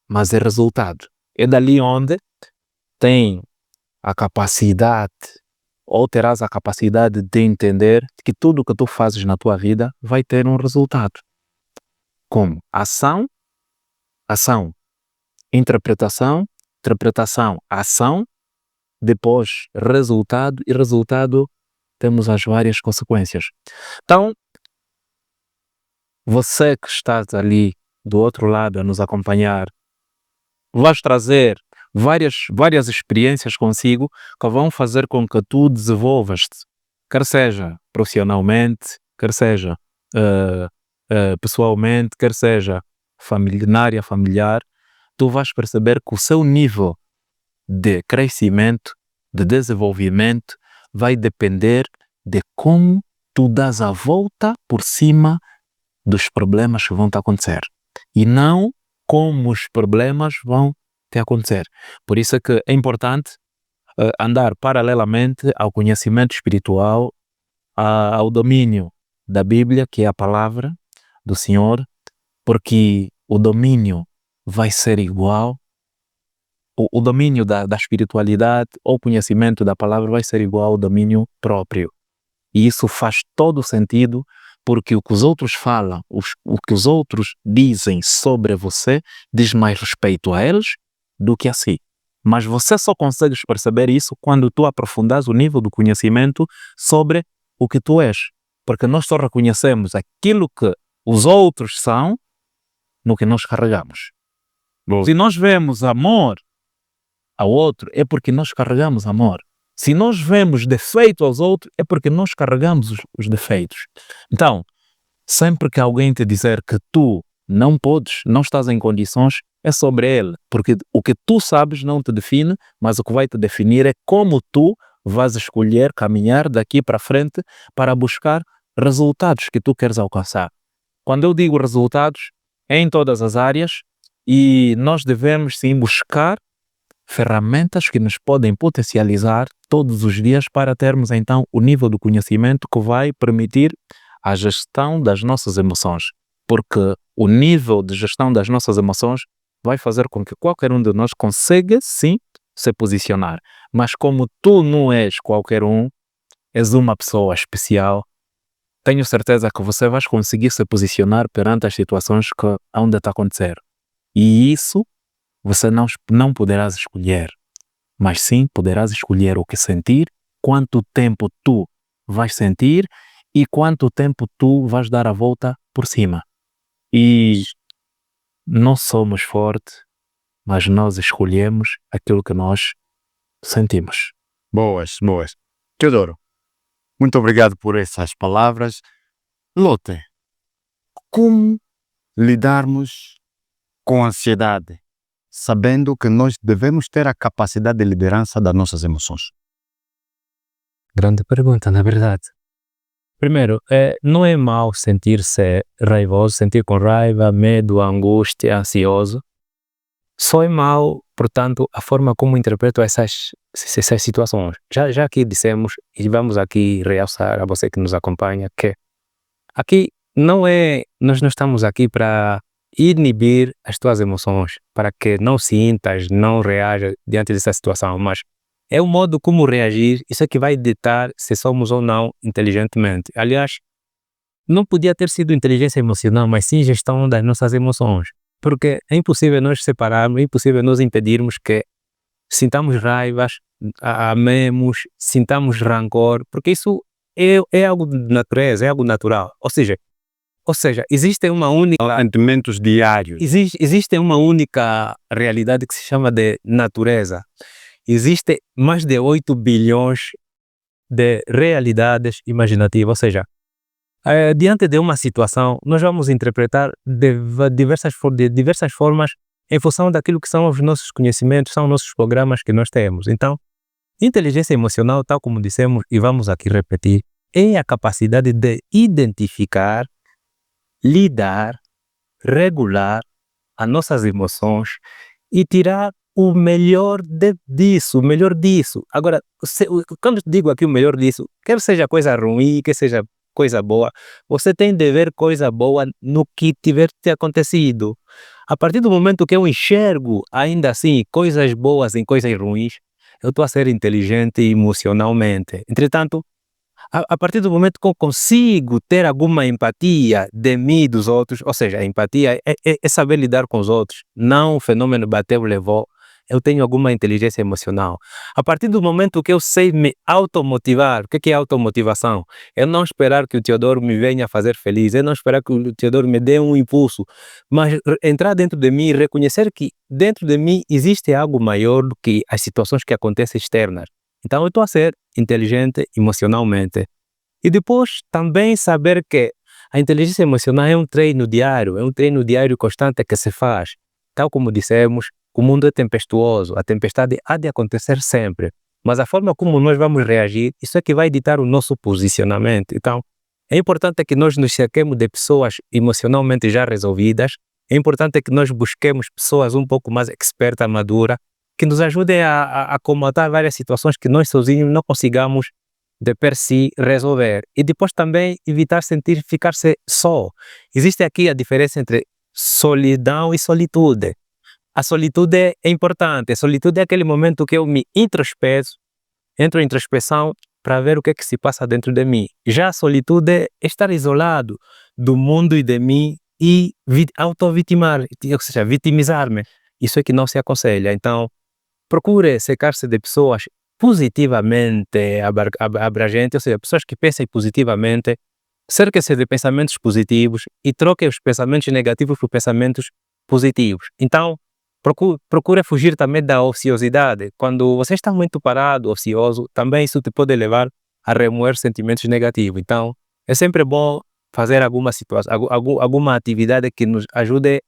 mas é resultado. É dali onde tem a capacidade, ou terás a capacidade de entender que tudo o que tu fazes na tua vida vai ter um resultado. Como ação, interpretação, ação, depois resultado, e resultado temos as várias consequências. Então, você que estás ali do outro lado a nos acompanhar, vais trazer várias experiências consigo que vão fazer com que tu desenvolvas-te, quer seja profissionalmente, quer seja pessoalmente, quer seja na área familiar, tu vais perceber que o seu nível de crescimento, de desenvolvimento, vai depender de como tu dás a volta por cima dos problemas que vão te acontecer e não como os problemas vão te acontecer. Por isso é que é importante andar paralelamente ao conhecimento espiritual, ao domínio da Bíblia, que é a palavra do Senhor, porque o domínio vai ser igual, o domínio da espiritualidade ou o conhecimento da palavra vai ser igual ao domínio próprio. E isso faz todo sentido, porque o que os outros falam, o que os outros dizem sobre você, diz mais respeito a eles do que a si. Mas você só consegues perceber isso quando tu aprofundas o nível do conhecimento sobre o que tu és. Porque nós só reconhecemos aquilo que os outros são no que nós carregamos. Bom. Se nós vemos amor ao outro, é porque nós carregamos amor. Se nós vemos defeito aos outros, é porque nós carregamos os defeitos. Então, sempre que alguém te dizer que tu não podes, não estás em condições, é sobre ele. Porque o que tu sabes não te define, mas o que vai te definir é como tu vais escolher caminhar daqui para frente para buscar resultados que tu queres alcançar. Quando eu digo resultados, é em todas as áreas e nós devemos sim buscar ferramentas que nos podem potencializar todos os dias para termos então o nível do conhecimento que vai permitir a gestão das nossas emoções, porque o nível de gestão das nossas emoções vai fazer com que qualquer um de nós consiga sim se posicionar, mas como tu não és qualquer um, és uma pessoa especial, tenho certeza que você vai conseguir se posicionar perante as situações que ainda está a acontecer, e isso você não poderás escolher, mas sim poderás escolher o que sentir, quanto tempo tu vais sentir e quanto tempo tu vais dar a volta por cima. E nós somos fortes, mas nós escolhemos aquilo que nós sentimos. Boas. Teodoro, muito obrigado por essas palavras. Lotte, como lidarmos com a ansiedade, sabendo que nós devemos ter a capacidade de liderança das nossas emoções? Grande pergunta, na verdade. Primeiro, não é mau sentir-se raivoso, sentir com raiva, medo, angústia, ansioso. Só é mau, portanto, a forma como interpreto essas situações. Já aqui dissemos, e vamos aqui realçar a você que nos acompanha, que aqui nós não estamos aqui para inibir as tuas emoções, para que não sintas, não reajas diante dessa situação, mas é o modo como reagir, isso é que vai ditar se somos ou não inteligentemente. Aliás, não podia ter sido inteligência emocional, mas sim gestão das nossas emoções, porque é impossível nós separarmos, é impossível nós impedirmos que sintamos raivas, amemos, sintamos rancor, porque isso é algo de natureza, é algo natural. Ou seja, existe uma única... Sentimentos diários. Existe uma única realidade que se chama de natureza. Existe mais de 8 bilhões de realidades imaginativas, ou seja, diante de uma situação, nós vamos interpretar de diversas formas em função daquilo que são os nossos conhecimentos, são os nossos programas que nós temos. Então, inteligência emocional, tal como dissemos e vamos aqui repetir, é a capacidade de identificar, lidar, regular as nossas emoções e tirar o melhor disso. Agora, quando digo aqui o melhor disso, quer seja coisa ruim, quer seja coisa boa, você tem de ver coisa boa no que tiver te acontecido. A partir do momento que eu enxergo, ainda assim, coisas boas em coisas ruins, eu estou a ser inteligente emocionalmente. Entretanto, a partir do momento que eu consigo ter alguma empatia de mim e dos outros, ou seja, a empatia é saber lidar com os outros, não o fenômeno bateu, levou, eu tenho alguma inteligência emocional. A partir do momento que eu sei me automotivar, o que é automotivação? É não esperar que o Teodoro me venha fazer feliz, é não esperar que o Teodoro me dê um impulso, mas entrar dentro de mim e reconhecer que dentro de mim existe algo maior do que as situações que acontecem externas. Então eu estou a ser inteligente emocionalmente. E depois também saber que a inteligência emocional é um treino diário constante que se faz. Tal como dissemos, o mundo é tempestuoso, a tempestade há de acontecer sempre, mas a forma como nós vamos reagir, isso é que vai ditar o nosso posicionamento. Então, é importante que nós nos cerquemos de pessoas emocionalmente já resolvidas, é importante que nós busquemos pessoas um pouco mais expertas, maduras, que nos ajudem a combater várias situações que nós sozinhos não consigamos de per si resolver. E depois também evitar ficar-se só. Existe aqui a diferença entre solidão e solitude. A solitude é importante. A solitude é aquele momento que eu me introspeço, entro em introspeção para ver o que é que se passa dentro de mim. Já a solitude é estar isolado do mundo e de mim e auto-vitimar, ou seja, vitimizar-me. Isso é que não se aconselha. Então, procure cercar-se de pessoas positivamente abrangentes, ou seja, pessoas que pensem positivamente, cerque-se de pensamentos positivos e troque os pensamentos negativos por pensamentos positivos. Então, procure fugir também da ociosidade. Quando você está muito parado, ocioso, também isso te pode levar a remoer sentimentos negativos. Então, é sempre bom fazer alguma situação, alguma atividade que nos ajude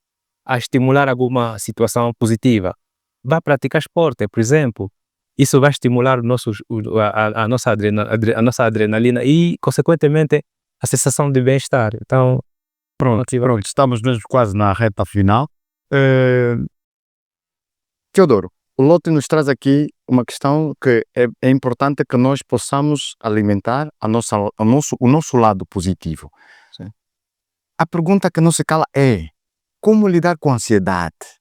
a estimular alguma situação positiva. Vá praticar esporte, por exemplo. Isso vai estimular a nossa adrenalina e, consequentemente, a sensação de bem-estar. Então, Pronto, estamos mesmo quase na reta final. Teodoro, o Lotte nos traz aqui uma questão que é importante que nós possamos alimentar o nosso lado positivo. Sim. A pergunta que não se cala é: como lidar com a ansiedade?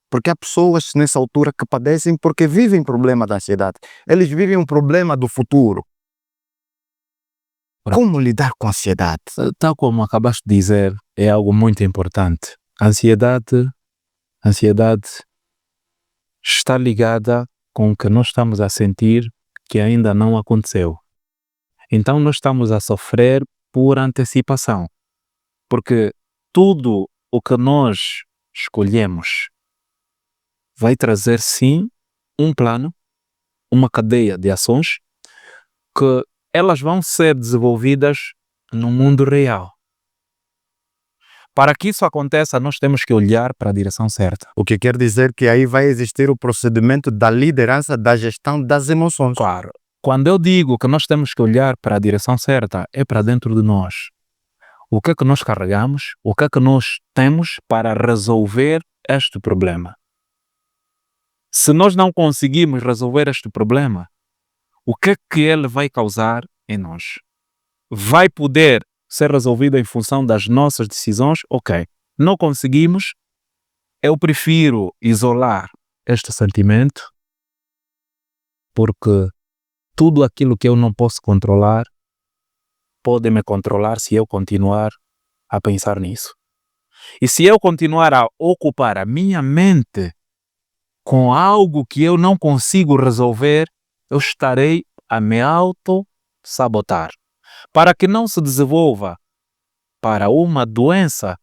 Porque há pessoas nessa altura que padecem porque vivem problema da ansiedade. Eles vivem um problema do futuro. Como lidar com a ansiedade? Tal como acabaste de dizer, é algo muito importante. A ansiedade está ligada com o que nós estamos a sentir que ainda não aconteceu. Então nós estamos a sofrer por antecipação. Porque tudo o que nós escolhemos vai trazer sim um plano, uma cadeia de ações que elas vão ser desenvolvidas no mundo real. Para que isso aconteça, nós temos que olhar para a direção certa. O que quer dizer que aí vai existir o procedimento da liderança da gestão das emoções. Claro, quando eu digo que nós temos que olhar para a direção certa, é para dentro de nós. O que é que nós carregamos? O que é que nós temos para resolver este problema? Se nós não conseguimos resolver este problema, o que é que ele vai causar em nós? Vai poder ser resolvido em função das nossas decisões? Ok. Não conseguimos, eu prefiro isolar este sentimento, porque tudo aquilo que eu não posso controlar pode me controlar se eu continuar a pensar nisso. E se eu continuar a ocupar a minha mente com algo que eu não consigo resolver, eu estarei a me auto-sabotar. Para que não se desenvolva para uma doença,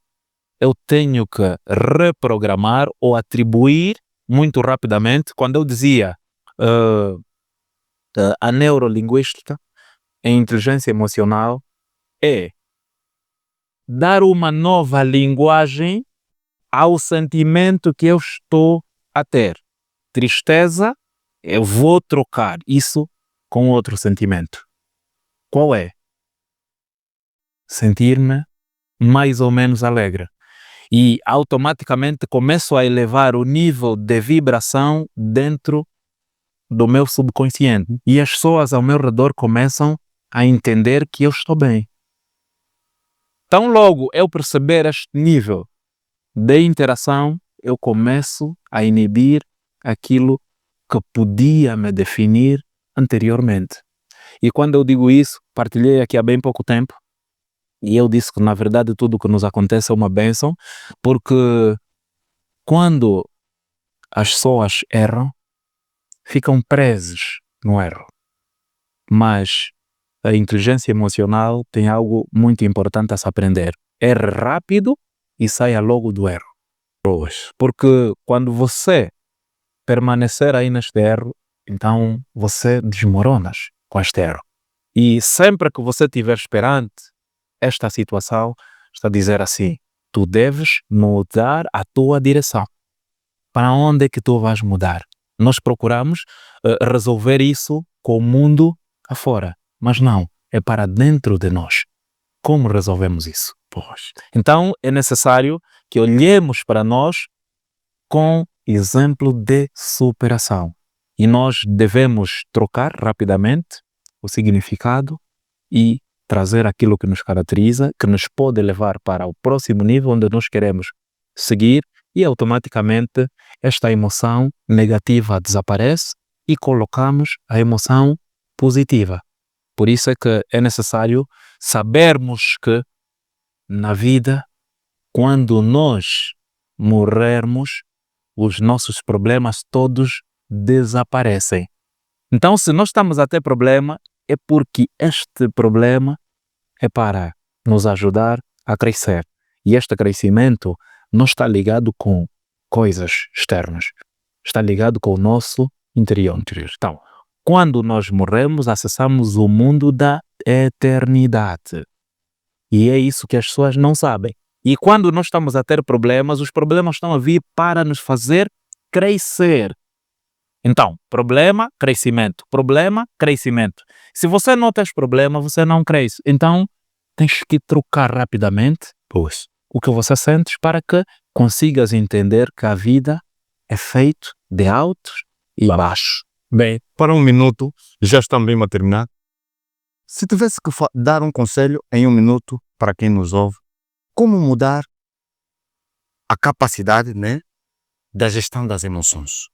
eu tenho que reprogramar ou atribuir muito rapidamente. Quando eu dizia a neurolinguística, a inteligência emocional, é dar uma nova linguagem ao sentimento que eu estou a ter. Tristeza, eu vou trocar isso com outro sentimento. Qual é? Sentir-me mais ou menos alegre. E automaticamente começo a elevar o nível de vibração dentro do meu subconsciente. E as pessoas ao meu redor começam a entender que eu estou bem. Tão logo eu perceber este nível de interação, eu começo a inibir aquilo que podia me definir anteriormente. E quando eu digo isso, partilhei aqui há bem pouco tempo, e eu disse que na verdade tudo o que nos acontece é uma bênção, porque quando as pessoas erram, ficam presas no erro. Mas a inteligência emocional tem algo muito importante a se aprender. Erre rápido e saia logo do erro. Porque quando você permanecer aí neste erro, então você desmoronas com este erro. E sempre que você estiver perante esta situação, está a dizer assim, tu deves mudar a tua direção. Para onde é que tu vais mudar? Nós procuramos resolver isso com o mundo afora, mas não, é para dentro de nós. Como resolvemos isso? Então é necessário que olhemos para nós com exemplo de superação. E nós devemos trocar rapidamente o significado e trazer aquilo que nos caracteriza, que nos pode levar para o próximo nível onde nós queremos seguir, e automaticamente esta emoção negativa desaparece e colocamos a emoção positiva. Por isso é que é necessário sabermos que na vida, quando nós morrermos, os nossos problemas todos desaparecem. Então, se nós estamos a ter problema, é porque este problema é para nos ajudar a crescer. E este crescimento não está ligado com coisas externas, está ligado com o nosso interior. Então, quando nós morremos, acessamos o mundo da eternidade. E é isso que as pessoas não sabem. E quando nós estamos a ter problemas, os problemas estão a vir para nos fazer crescer. Então, problema, crescimento. Problema, crescimento. Se você não tem problema, você não cresce. Então, tens que trocar rapidamente o que você sentes para que consigas entender que a vida é feita de altos e baixos. Bem, para um minuto, já estamos mesmo a terminar. Se tivesse que dar um conselho em um minuto para quem nos ouve, como mudar a capacidade, né, da gestão das emoções?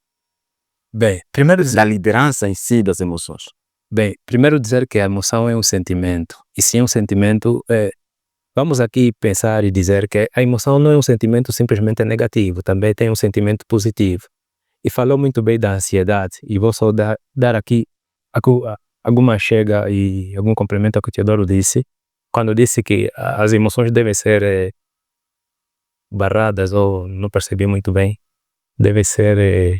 Bem, primeiro Da liderança em si das emoções. primeiro dizer que a emoção é um sentimento. E se é um sentimento, vamos aqui pensar e dizer que a emoção não é um sentimento simplesmente negativo, também tem um sentimento positivo. E falou muito bem da ansiedade, e vou só dar aqui alguma chega e algum complemento ao que o Teodoro disse, quando disse que as emoções devem ser barradas, ou não percebi muito bem, devem ser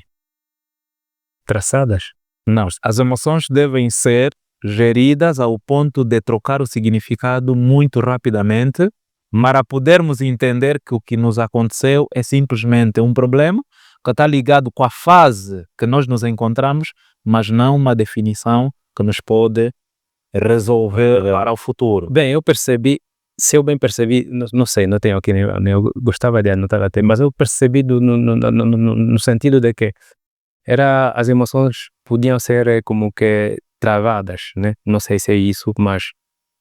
traçadas. Não, as emoções devem ser geridas ao ponto de trocar o significado muito rapidamente, para podermos entender que o que nos aconteceu é simplesmente um problema que está ligado com a fase que nós nos encontramos, mas não uma definição que nos pode resolver para o futuro. Bem, eu percebi, se eu bem percebi, não sei, não tenho aqui, eu gostava de anotar até, mas eu percebi no sentido de que as emoções podiam ser como que travadas, né? Não sei se é isso, mas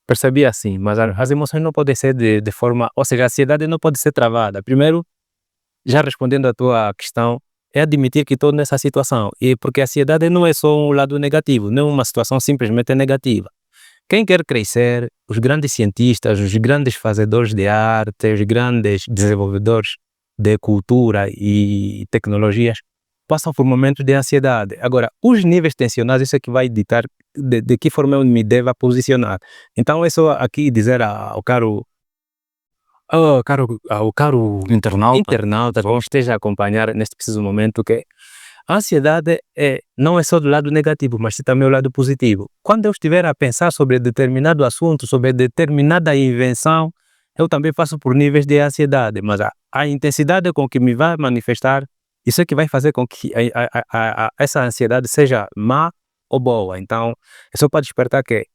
percebi assim, mas as emoções não podem ser de forma, ou seja, a ansiedade não pode ser travada. Primeiro, já respondendo à tua questão, é admitir que estou nessa situação, e porque a ansiedade não é só um lado negativo, não é uma situação simplesmente negativa. Quem quer crescer, os grandes cientistas, os grandes fazedores de arte, os grandes desenvolvedores de cultura e tecnologias, passam por momentos de ansiedade. Agora, os níveis tensionados, isso é que vai ditar de que forma eu me devo posicionar. Então, é só aqui dizer ao caro internauta que esteja a acompanhar neste preciso momento que a ansiedade não é só do lado negativo, mas também o lado positivo. Quando eu estiver a pensar sobre determinado assunto, sobre determinada invenção, eu também passo por níveis de ansiedade, mas a intensidade com que me vai manifestar, isso é que vai fazer com que essa ansiedade seja má ou boa. Então, é só para despertar que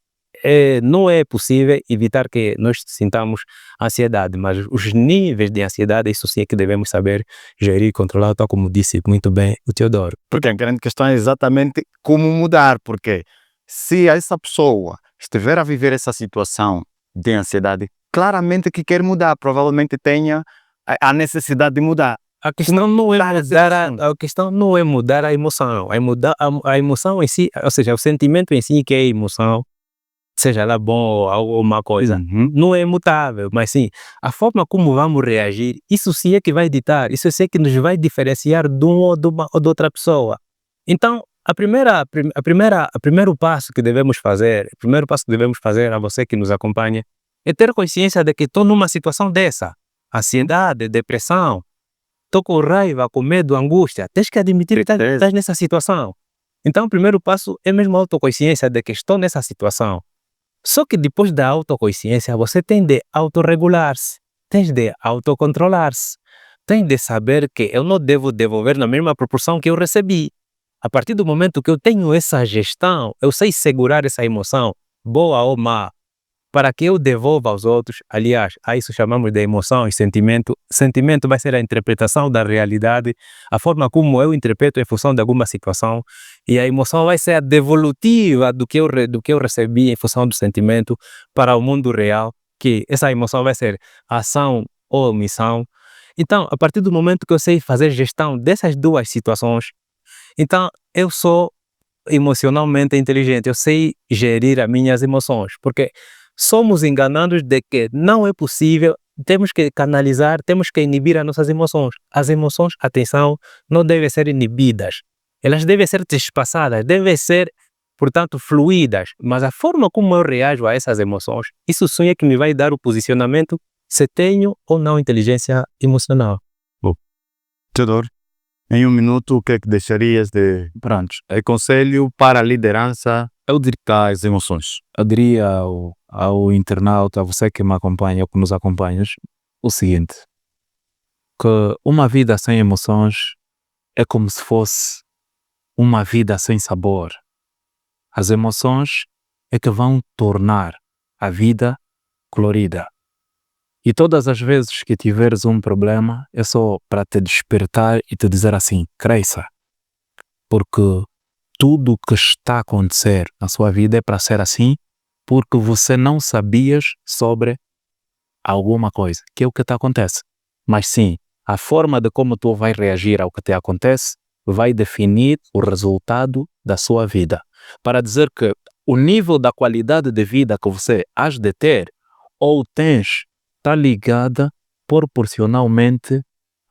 não é possível evitar que nós sintamos ansiedade, mas os níveis de ansiedade, isso sim é que devemos saber gerir e controlar, tal como disse muito bem o Teodoro. Porque a grande questão é exatamente como mudar, porque se essa pessoa estiver a viver essa situação de ansiedade, claramente que quer mudar, provavelmente tenha a necessidade de mudar. A questão não é mudar a emoção, é mudar a emoção em si, ou seja, o sentimento em si que é a emoção, seja lá bom ou má coisa, não é imutável, mas sim, a forma como vamos reagir, isso sim é que vai ditar, isso sim é que nos vai diferenciar de um ou de outra pessoa. Então, o primeiro passo que devemos fazer, a você que nos acompanha, é ter consciência de que estou numa situação dessa, ansiedade, depressão, estou com raiva, com medo, angústia, tens que admitir que estás nessa situação. Então, o primeiro passo é mesmo a autoconsciência de que estou nessa situação. Só que depois da autoconsciência, você tem de autorregular-se, tens de autocontrolar-se, tem de saber que eu não devo devolver na mesma proporção que eu recebi. A partir do momento que eu tenho essa gestão, eu sei segurar essa emoção, boa ou má, para que eu devolva aos outros. Aliás, a isso chamamos de emoção e sentimento. Sentimento vai ser a interpretação da realidade, a forma como eu interpreto em função de alguma situação, e a emoção vai ser a devolutiva do que eu recebi em função do sentimento para o mundo real, que essa emoção vai ser ação ou omissão. Então, a partir do momento que eu sei fazer gestão dessas duas situações, então eu sou emocionalmente inteligente, eu sei gerir as minhas emoções, porque somos enganados de que não é possível, temos que canalizar, temos que inibir as nossas emoções. As emoções, atenção, não devem ser inibidas, elas devem ser despassadas, devem ser, portanto, fluídas, mas a forma como eu reajo a essas emoções, isso sim é que me vai dar o posicionamento se tenho ou não inteligência emocional. Teodoro, em um minuto, o que é que deixarias de conselho para a liderança das emoções? Eu diria ao internauta, a você que me acompanha ou que nos acompanhas, o seguinte, que uma vida sem emoções é como se fosse uma vida sem sabor. As emoções é que vão tornar a vida colorida. E todas as vezes que tiveres um problema, é só para te despertar e te dizer assim, cresça. Porque tudo o que está a acontecer na sua vida é para ser assim, porque você não sabias sobre alguma coisa, que é o que te acontece. Mas sim, a forma de como tu vais reagir ao que te acontece vai definir o resultado da sua vida. Para dizer que o nível da qualidade de vida que você has de ter ou tens está ligada proporcionalmente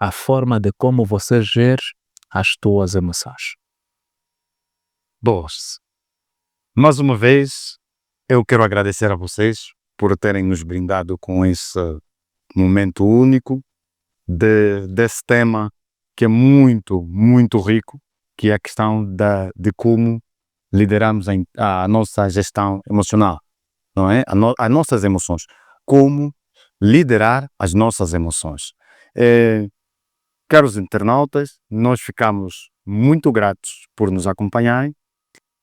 à forma de como você gere as tuas emoções. Boas. Mais uma vez, eu quero agradecer a vocês por terem nos brindado com esse momento único desse tema que é muito, muito rico, que é a questão de como lideramos a nossa gestão emocional, não é? As nossas emoções. Como liderar as nossas emoções. Caros internautas, nós ficamos muito gratos por nos acompanharem,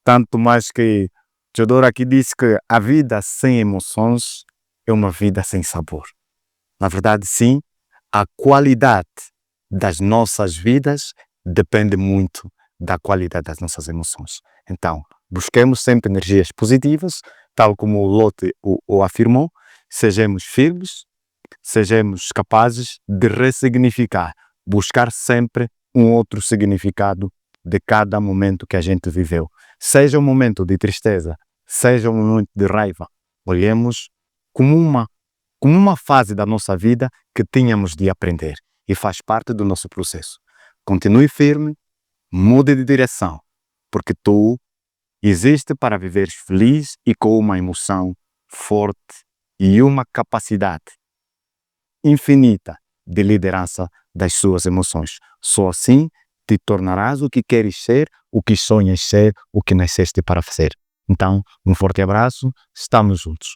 tanto mais que Teodoro aqui disse que a vida sem emoções é uma vida sem sabor. Na verdade, sim, a qualidade das nossas vidas depende muito da qualidade das nossas emoções. Então, busquemos sempre energias positivas, tal como o Lotte o afirmou, sejamos firmes, sejamos capazes de ressignificar, buscar sempre um outro significado de cada momento que a gente viveu. Seja um momento de tristeza, seja um momento de raiva, olhemos como uma fase da nossa vida que tínhamos de aprender e faz parte do nosso processo. Continue firme, mude de direção, porque tu existe para viveres feliz e com uma emoção forte e uma capacidade infinita de liderança das suas emoções. Só assim te tornarás o que queres ser, o que sonhas ser, o que nasceste para fazer. Então, um forte abraço, estamos juntos.